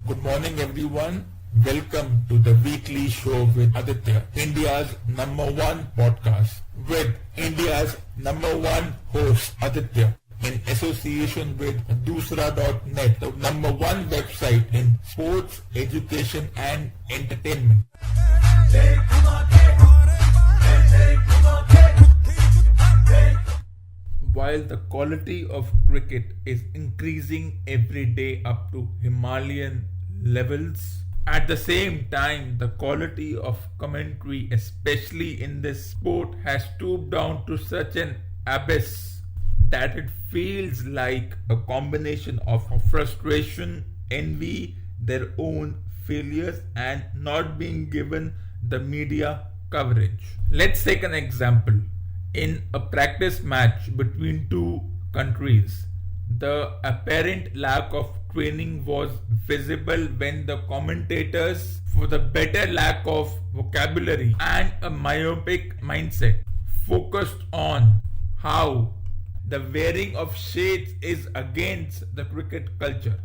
Good morning, everyone. Welcome to the weekly show with Aditya, India's number one podcast, with India's number one host, Aditya, in association with Dusra.net, the number one website in sports, education, and entertainment. While the quality of cricket is increasing every day up to Himalayan levels, at the same time, the quality of commentary, especially in this sport, has stooped down to such an abyss that it feels like a combination of frustration, envy, their own failures, and not being given the media coverage. Let's take an example. In a practice match between two countries, the apparent lack of training was visible when the commentators, for the better lack of vocabulary and a myopic mindset, focused on how the wearing of shades is against the cricket culture.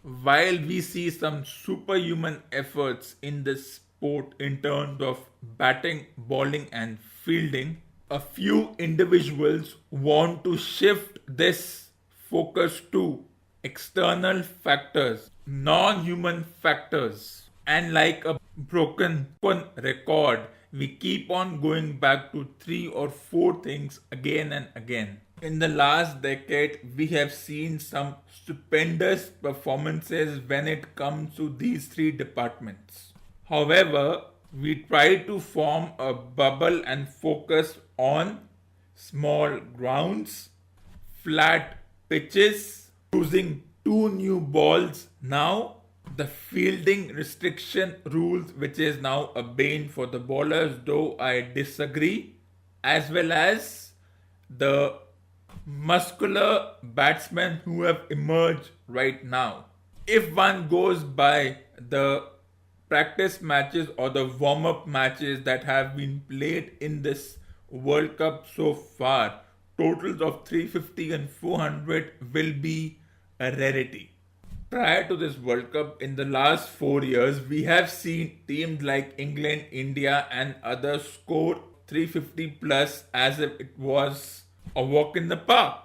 While we see some superhuman efforts in this sport in terms of batting, bowling, and fielding, a few individuals want to shift this focus to external factors, non human factors, and like a broken record, we keep on going back to three or four things again and again. In the last decade, we have seen some stupendous performances when it comes to these three departments. However, we try to form a bubble and focus on small grounds, flat pitches, using two new balls now, the fielding restriction rules, which is now a bane for the bowlers, though I disagree, as well as the muscular batsmen who have emerged right now. If one goes by the practice matches or the warm-up matches that have been played in this World Cup so far, totals of 350 and 400 will be a rarity. Prior to this World Cup, in the last 4 years, we have seen teams like England, India, and others score 350 plus as if it was a walk in the park.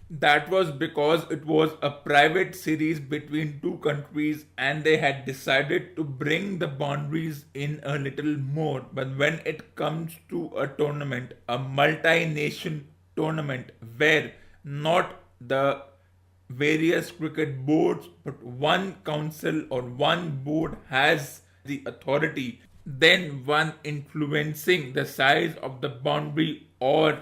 That was because it was a private series between two countries and they had decided to bring the boundaries in a little more. But when it comes to a tournament, a multi-nation tournament where not the various cricket boards but one council or one board has the authority, then one influencing the size of the boundary or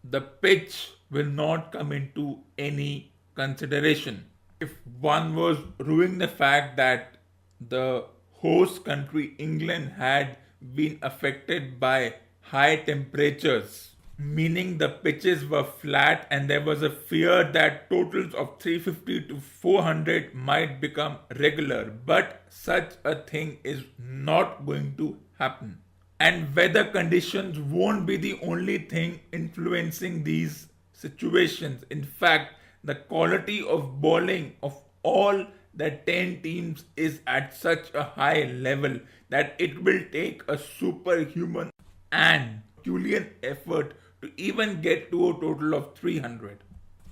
the pitch will not come into any consideration. If one was ruining the fact that the host country England had been affected by high temperatures, meaning the pitches were flat and there was a fear that totals of 350 to 400 might become regular, but such a thing is not going to happen. And weather conditions won't be the only thing influencing these situations. In fact, the quality of bowling of all the 10 teams is at such a high level that it will take a superhuman and Herculean effort to even get to a total of 300.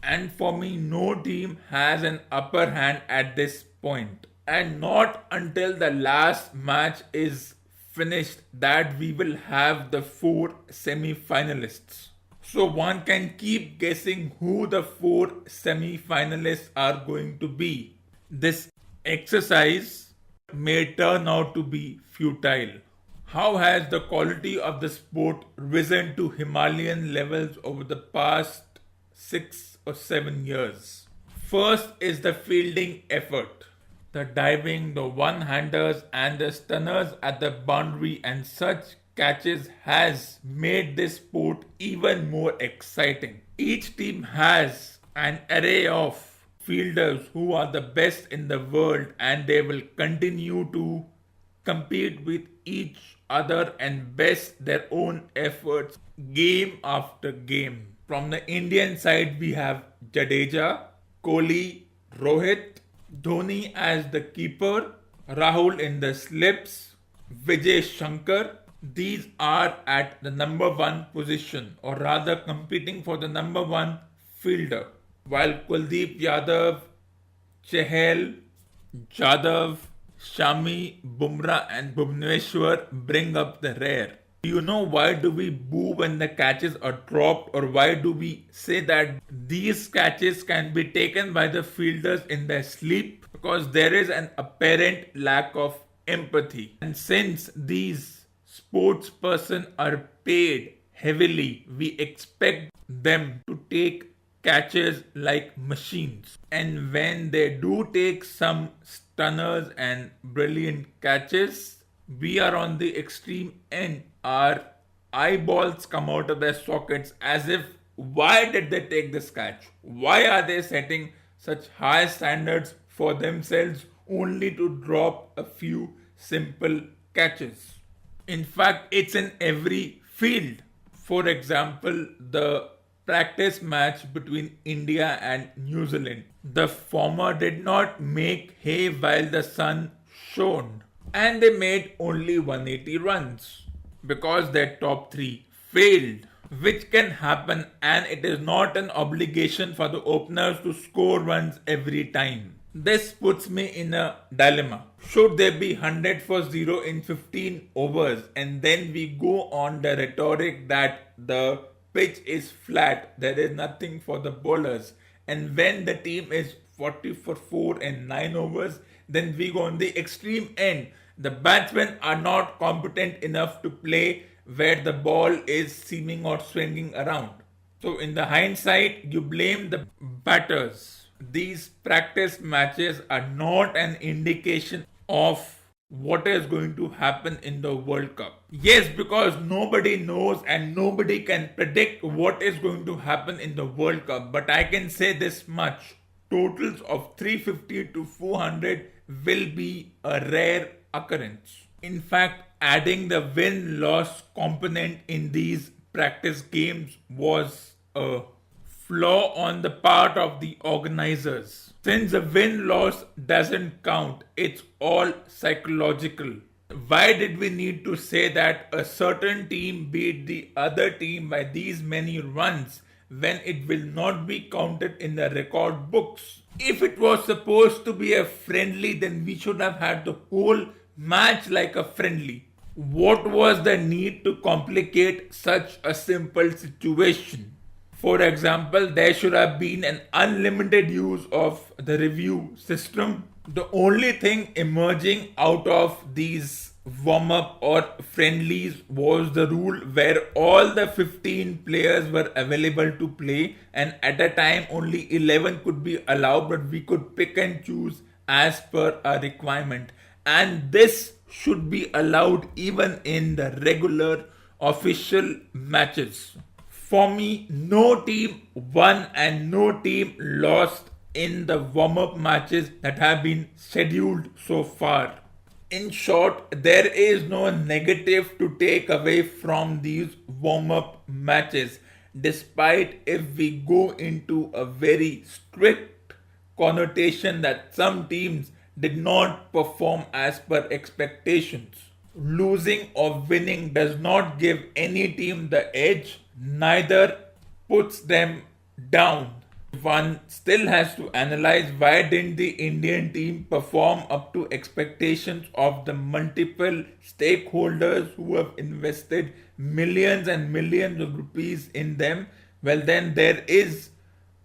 And for me, no team has an upper hand at this point. And not until the last match is finished that we will have the four semi-finalists. So one can keep guessing who the four semi-finalists are going to be. This exercise may turn out to be futile. How has the quality of the sport risen to Himalayan levels over the past 6 or 7 years? First is the fielding effort. The diving, the one-handers and the stunners at the boundary and such catches has made this sport even more exciting. Each team has an array of fielders who are the best in the world and they will continue to compete with each other and best their own efforts game after game. From the Indian side, we have Jadeja, Kohli, Rohit, Dhoni as the keeper, Rahul in the slips, Vijay Shankar. These are at the number one position, or rather competing for the number one fielder. While Kuldeep Yadav, Chahal, Jadhav, Shami, Bumrah and Bhuvneshwar bring up the rear. Do you know why do we boo when the catches are dropped, or why do we say that these catches can be taken by the fielders in their sleep? Because there is an apparent lack of empathy. And since these sports person are paid heavily, we expect them to take catches like machines. And when they do take some stunners and brilliant catches, we are on the extreme end. Our eyeballs come out of their sockets as if, why did they take this catch? Why are they setting such high standards for themselves only to drop a few simple catches? In fact, it's in every field. For example, the practice match between India and New Zealand. The former did not make hay while the sun shone, and they made only 180 runs because their top three failed, which can happen, and it is not an obligation for the openers to score runs every time. This puts me in a dilemma. Should there be 100 for 0 in 15 overs, and then we go on the rhetoric that the pitch is flat, there is nothing for the bowlers, and when the team is 40 for 4 in 9 overs, then we go on the extreme end. The batsmen are not competent enough to play where the ball is seaming or swinging around. So in the hindsight, you blame the batters. These practice matches are not an indication of what is going to happen in the World Cup. Yes, because nobody knows and nobody can predict what is going to happen in the World Cup. But I can say this much: totals of 350 to 400 will be a rare occurrence. In fact, adding the win-loss component in these practice games was a flaw on the part of the organizers. Since the win-loss doesn't count, it's all psychological. Why did we need to say that a certain team beat the other team by these many runs when it will not be counted in the record books? If it was supposed to be a friendly, then we should have had the whole match like a friendly. What was the need to complicate such a simple situation? For example, there should have been an unlimited use of the review system. The only thing emerging out of these warm-up or friendlies was the rule where all the 15 players were available to play, and at a time only 11 could be allowed, but we could pick and choose as per our requirement. And this should be allowed even in the regular official matches. For me, no team won and no team lost in the warm-up matches that have been scheduled so far. In short, there is no negative to take away from these warm-up matches, despite if we go into a very strict connotation that some teams did not perform as per expectations. Losing or winning does not give any team the edge, neither puts them down. One still has to analyze why didn't the Indian team perform up to expectations of the multiple stakeholders who have invested millions and millions of rupees in them. Well, then there is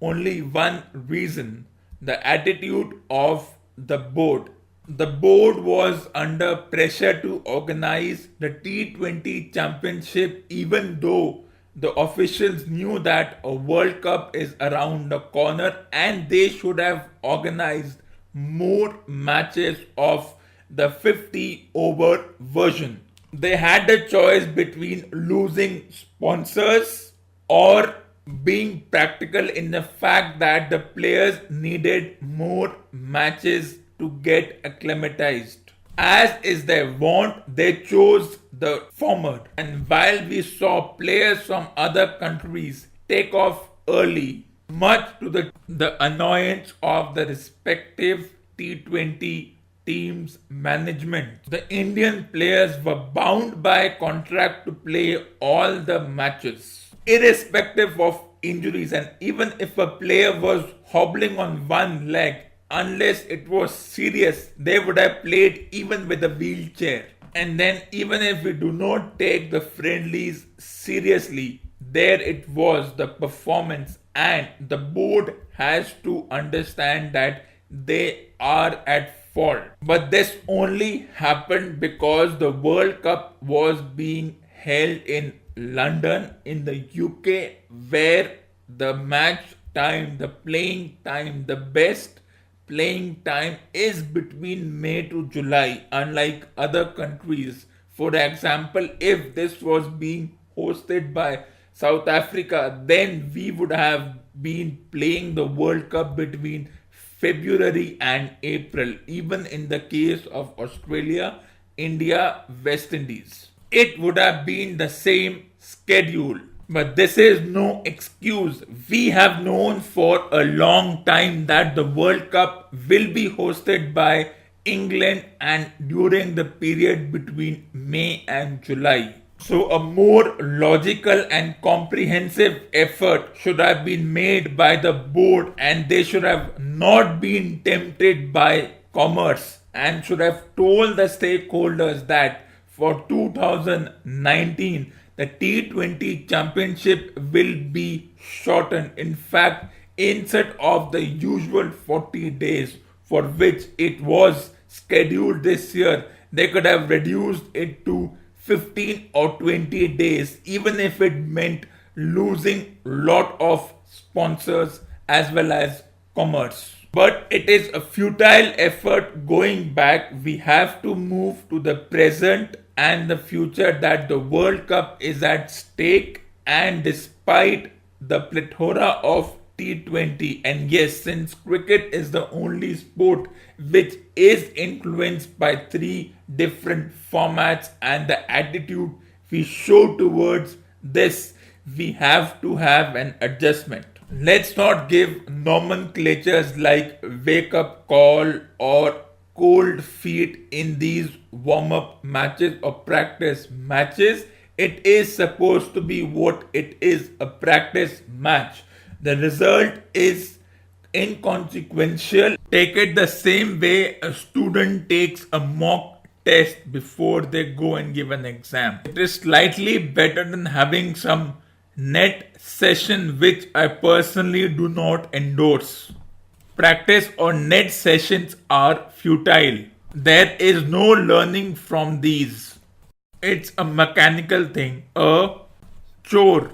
only one reason: the attitude of the board. The board was under pressure to organize the T20 championship, even though the officials knew that a World Cup is around the corner, and they should have organized more matches of the 50 over version. They had a choice between losing sponsors or being practical in the fact that the players needed more matches to get acclimatized. As is their want, they chose the former. And while we saw players from other countries take off early, much to the annoyance of the respective T20 team's management. The Indian players were bound by contract to play all the matches, irrespective of injuries, and even if a player was hobbling on one leg, unless it was serious, they would have played even with a wheelchair. And then, even if we do not take the friendlies seriously, there it was, the performance, and the board has to understand that they are at fault. But this only happened because the World Cup was being held in London, in the UK, where the match time, the playing time, the best playing time is between May to July, unlike other countries. For example, if this was being hosted by South Africa, then we would have been playing the World Cup between February and April, even in the case of Australia, India, West Indies. It would have been the same schedule. But this is no excuse. We have known for a long time that the World Cup will be hosted by England and during the period between May and July. So a more logical and comprehensive effort should have been made by the board, and they should have not been tempted by commerce and should have told the stakeholders that for 2019 the T20 championship will be shortened. In fact, instead of the usual 40 days for which it was scheduled this year, they could have reduced it to 15 or 20 days, even if it meant losing lot of sponsors as well as commerce. But it is a futile effort going back. We have to move to the present and the future, that the World Cup is at stake, and despite the plethora of T20, and yes, since cricket is the only sport which is influenced by three different formats and the attitude we show towards this, we have to have an adjustment. Let's not give nomenclatures like wake up call or cold feet in these warm-up matches or practice matches. It is supposed to be what it is, a practice match. The result is inconsequential. Take it the same way a student takes a mock test before they go and give an exam. It is slightly better than having some net session, which I personally do not endorse. Practice or net sessions are futile. There is no learning from these. It's a mechanical thing, a chore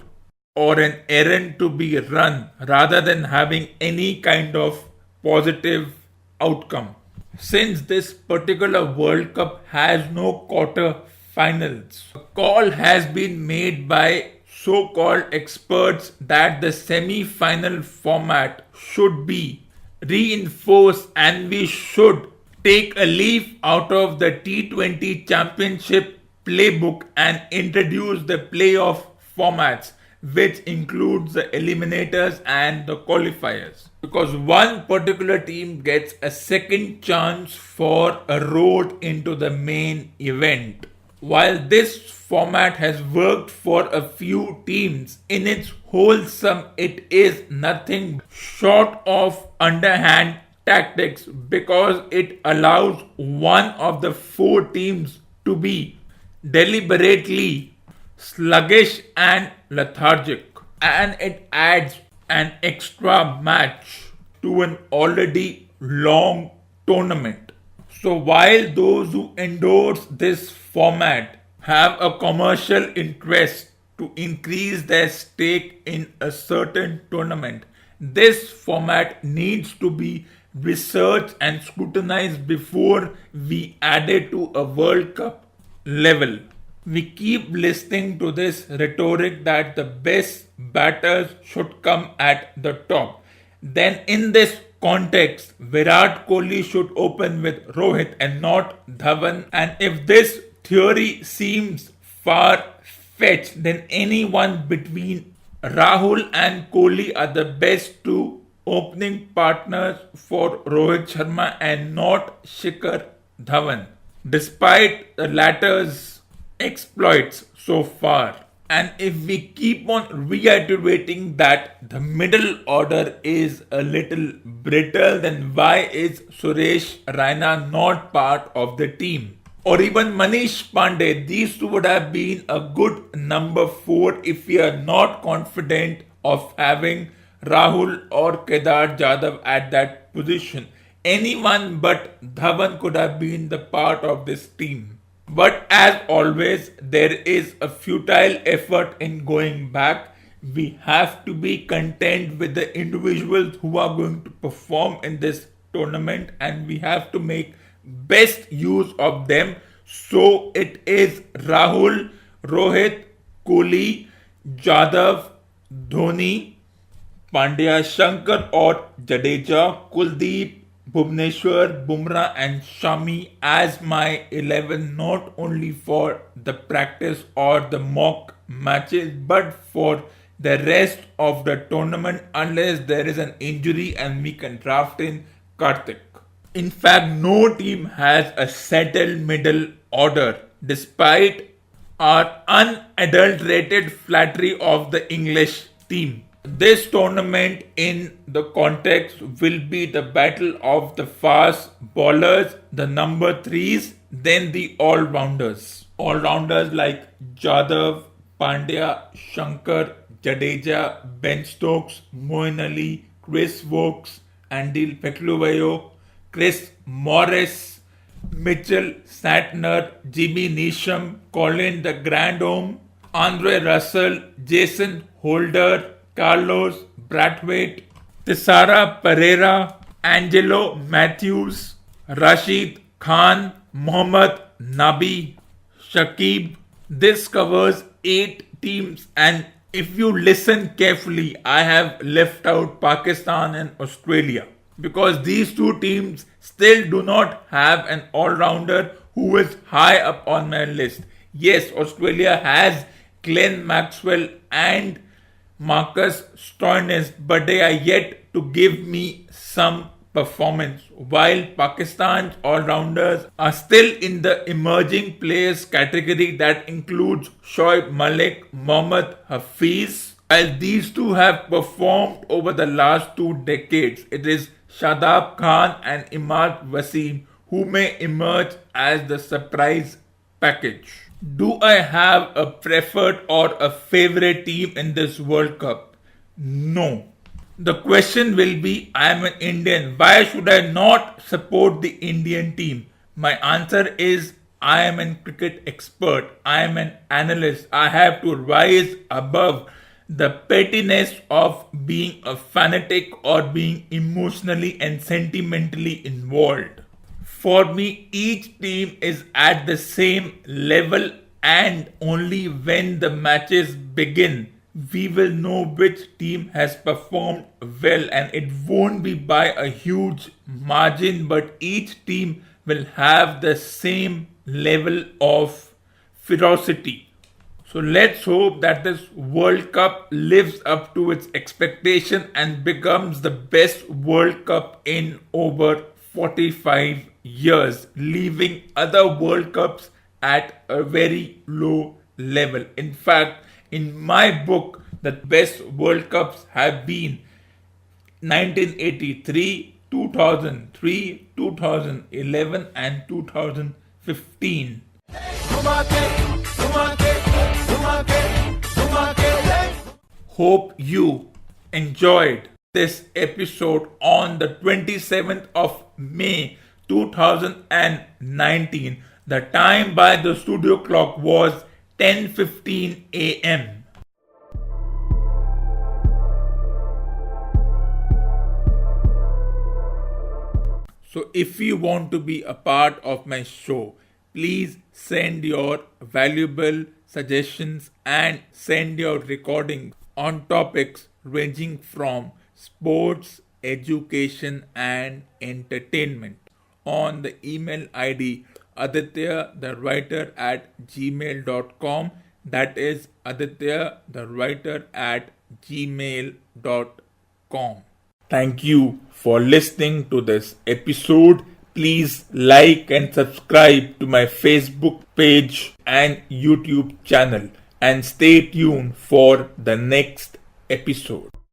or an errand to be run rather than having any kind of positive outcome. Since this particular World Cup has no quarter finals, a call has been made by so-called experts that the semi-final format should be reinforced and we should take a leaf out of the T20 championship playbook and introduce the playoff formats, which includes the eliminators and the qualifiers. Because one particular team gets a second chance for a road into the main event. While this format has worked for a few teams, in its whole sum, it is nothing short of underhand tactics, because it allows one of the four teams to be deliberately sluggish and lethargic, and it adds an extra match to an already long tournament. So while those who endorse this format have a commercial interest to increase their stake in a certain tournament, this format needs to be researched and scrutinized before we add it to a World Cup level. We keep listening to this rhetoric that the best batters should come at the top. Then in this context, Virat Kohli should open with Rohit and not Dhawan. And if this theory seems far-fetched, then anyone between Rahul and Kohli are the best to opening partners for Rohit Sharma and not Shikhar Dhawan, despite the latter's exploits so far. And if we keep on reiterating that the middle order is a little brittle, then why is Suresh Raina not part of the team? Or even Manish Pandey, these two would have been a good number 4 if we are not confident of having Rahul or Kedar Jadhav at that position. Anyone but Dhawan could have been the part of this team. But as always, there is a futile effort in going back. We have to be content with the individuals who are going to perform in this tournament and we have to make best use of them. So it is Rahul, Rohit, Kohli, Jadhav, Dhoni, Pandya, Shankar or Jadeja, Kuldeep, Bhuvneshwar, Bumrah and Shami as my 11 not only for the practice or the mock matches but for the rest of the tournament unless there is an injury and we can draft in Karthik. In fact, no team has a settled middle order despite our unadulterated flattery of the English team. This tournament in the context will be the battle of the fast bowlers, the number 3s, then the all-rounders. All-rounders like Jadhav, Pandya, Shankar, Jadeja, Ben Stokes, Moeen Ali, Chris Wokes, Andy Pekluvayo, Chris Morris, Mitchell Santner, Jimmy Neesham, Colin the Grandhomme, Andre Russell, Jason Holder, Carlos Brathwaite, Thisara Pereira, Angelo Matthews, Rashid Khan, Mohammad Nabi, Shakib. This covers 8 teams, and if you listen carefully, I have left out Pakistan and Australia because these two teams still do not have an all-rounder who is high up on my list. Yes, Australia has Glenn Maxwell and Marcus Stoinis, but they are yet to give me some performance, while Pakistan's all-rounders are still in the emerging players category that includes Shoaib Malik, Mohammad Hafiz. While these two have performed over the last 2 decades, it is Shadab Khan and Imad Wasim who may emerge as the surprise package. Do I have a preferred or a favorite team in this World Cup? No. The question will be, I am an Indian. Why should I not support the Indian team? My answer is, I am a cricket expert. I am an analyst. I have to rise above the pettiness of being a fanatic or being emotionally and sentimentally involved. For me, each team is at the same level, and only when the matches begin, we will know which team has performed well, and it won't be by a huge margin, but each team will have the same level of ferocity. So let's hope that this World Cup lives up to its expectation and becomes the best World Cup in over 45 years, leaving other World Cups at a very low level. In fact, in my book, the best World Cups have been 1983, 2003, 2011 and 2015. Hope you enjoyed this episode on the 27th of May 2019. The time by the studio clock was 10:15 a.m. So if you want to be a part of my show, please send your valuable suggestions and send your recordings on topics ranging from sports, education and entertainment on the email ID Aditya the writer at gmail.com. That is Aditya the writer at gmail.com. Thank you for listening to this episode. Please like and subscribe to my Facebook page and YouTube channel and stay tuned for the next episode.